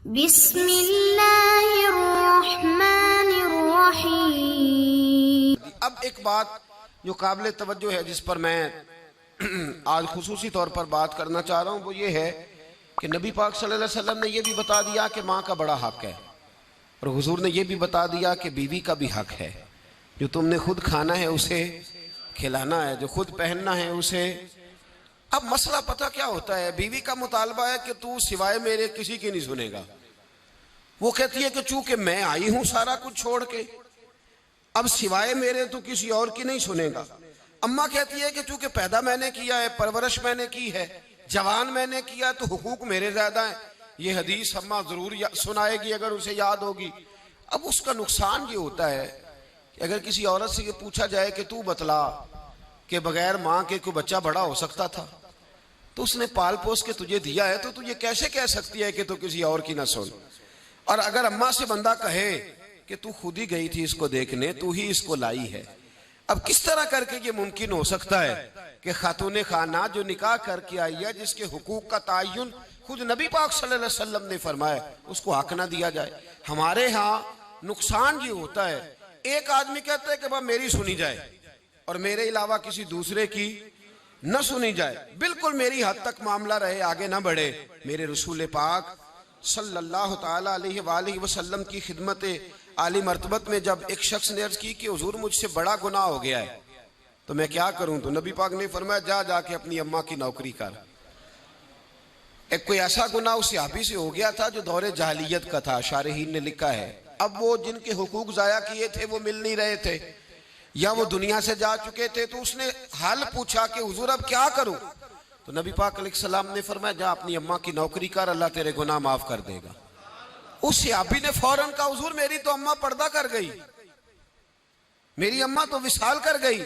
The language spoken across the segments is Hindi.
बिस्मिल्लाहिर्रहमानिर्रहीम। अब एक बात जो काबिल तवज्जो है, जिस पर मैं आज खुसूसी तौर पर बात करना चाह रहा हूँ, वो ये है कि नबी पाक सल्लल्लाहु अलैहि वसल्लम ने यह भी बता दिया कि माँ का बड़ा हक है, और हुजूर ने यह भी बता दिया कि बीवी का भी हक है। जो तुमने खुद खाना है उसे खिलाना है, जो खुद पहनना है उसे। अब मसला पता क्या होता है, बीवी का मुतालबा है कि तू सिवाय मेरे किसी की नहीं सुनेगा। वो कहती है कि चूंकि मैं आई हूं सारा कुछ छोड़ के, अब सिवाय मेरे तो किसी और की नहीं सुनेगा। अम्मा कहती है कि चूंकि पैदा मैंने किया है, परवरिश मैंने की है, जवान मैंने किया, तो हुकूक मेरे ज्यादा है। ये हदीस अम्मा जरूर सुनाएगी अगर उसे याद होगी। अब उसका नुकसान ये होता है कि अगर किसी औरत से ये पूछा जाए कि तू बतला कि बगैर माँ के कोई बच्चा बड़ा हो सकता था, तो उसने पाल पोस के तुझे दिया है, तो तुझे कैसे कह सकती है कि तू किसी और की ना सुन। और अगर अम्मा से बंदा कहे कि तू खुद ही गई थी इसको देखने, तू ही इसको लाई है, अब किस तरह करके ये मुमकिन हो सकता है कि खातून खाना जो निकाह करके आई है, जिसके हुकूक का तयन खुद नबी पाक सल्लल्लाहु अलैहि वसल्लम ने फरमाया, उसको हक ना दिया जाए। हमारे यहाँ नुकसान ये होता है, एक आदमी कहता है कि भाई मेरी सुनी जाए और मेरे अलावा किसी दूसरे की न सुनी जाए, बिल्कुल मेरी हद तक मामला रहे, आगे ना बढ़े। मेरे रसूल पाक सल्लल्लाहु ताला अलैहि वसल्लम की खिदमत आली मर्तबत में जब एक शख्स ने अर्ज की कि हुजूर मुझसे बड़ा गुनाह हो गया है, तो मैं क्या करूं, तो नबी पाक ने फरमाया जा जाके अपनी अम्मा की नौकरी कर। एक कोई ऐसा गुनाह उस सहाबी से हो गया था जो दौरे जाहिलियत का था, शारहीन ने लिखा है। अब वो जिनके हुकूक जाया किए थे वो मिल नहीं रहे थे, या वो दुनिया से जा चुके थे, तो उसने हाल पूछा कि हुजूर अब क्या करूं, तो नबी पाक अलैहिस्सलाम ने फरमाया जा अपनी अम्मा की नौकरी कर, अल्लाह तेरे गुनाह माफ कर देगा। उस सहाबी ने फौरन कहा हुजूर मेरी तो अम्मा पर्दा कर गई, मेरी अम्मा तो विसाल कर गई।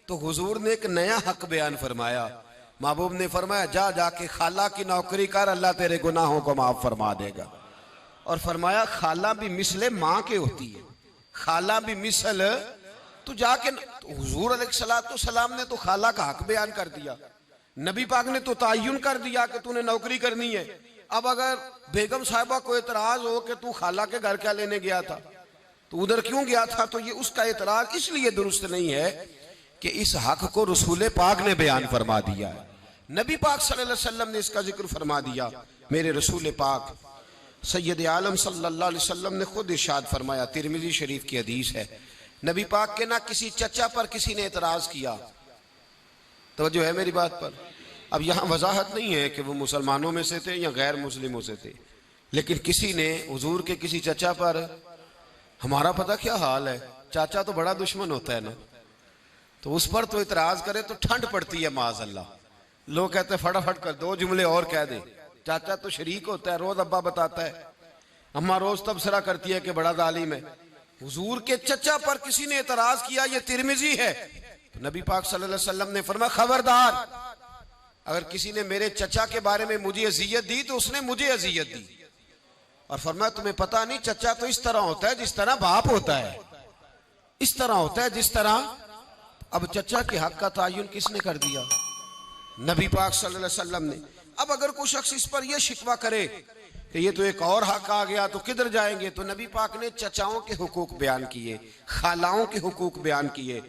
तो हुजूर ने एक नया हक बयान फरमाया, महबूब ने फरमाया जा जाके खाला की नौकरी कर, अल्लाह तेरे गुनाहों को माफ फरमा देगा। और फरमाया खाला भी मिसले माँ के होती है, खाला भी मिसल, तो जाके तो हुजूर अलैहिस्सलाम ने तो खाला का हक बयान कर दिया, नबी पाक ने तो तयन कर दिया कि तूने नौकरी करनी है। अब अगर बेगम साहिबा को एतराज हो कि तू खाला के घर क्या लेने गया था, तो उधर क्यों गया था, तो ये उसका एतराज इसलिए दुरुस्त नहीं है कि इस हक को रसूल पाक ने बयान फरमा दिया है। नबी पाक सल्लल्लाहु अलैहि वसल्लम ने इसका जिक्र फरमा दिया। मेरे रसूल पाक सैयद आलम सल्लल्लाहु अलैहि वसल्लम ने खुद इरशाद फरमाया, तिरमिज़ी शरीफ की हदीस है, नबी पाक के ना किसी चचा पर किसी ने एतराज किया। तवज्जो है मेरी बात पर। अब यहाँ वजाहत नहीं है कि वो मुसलमानों में से थे या गैर मुस्लिमों से थे, लेकिन किसी ने हुजूर के किसी चचा पर, हमारा पता क्या हाल है, चाचा तो बड़ा दुश्मन होता है ना, तो उस पर तो इतराज करे तो ठंड पड़ती है माज़अल्लाह। लोग कहते हैं फटाफट कर दो जुमले और कह दे, चाचा तो शरीक होता है, रोज अब्बा बताता है, अम्मा रोज तबसरा करती है कि बड़ा जालिम है। हुजूर के चचा पर किसी ने एतराज किया, ये तिरमिज़ी है, तो नबी पाक सल्लल्लाहु अलैहि वसल्लम ने फरमाया खबरदार, अगर किसी ने मेरे चचा के बारे में मुझे अजियत दी तो उसने मुझे अजियत दी। और फरमाया तुम्हें पता नहीं, चचा तो इस तरह होता है जिस तरह बाप होता है, इस तरह होता है जिस तरह। अब चचा के हक का तयन किसने कर दिया, नबी पाक सल्लल्लाहु अलैहि वसल्लम ने। अब अगर कोई शख्स इस पर यह शिकवा करे कि ये तो एक और हक आ गया तो किधर जाएंगे, तो नबी पाक ने चचाओं के हुकूक बयान किए, खालाओं के हुकूक बयान किए।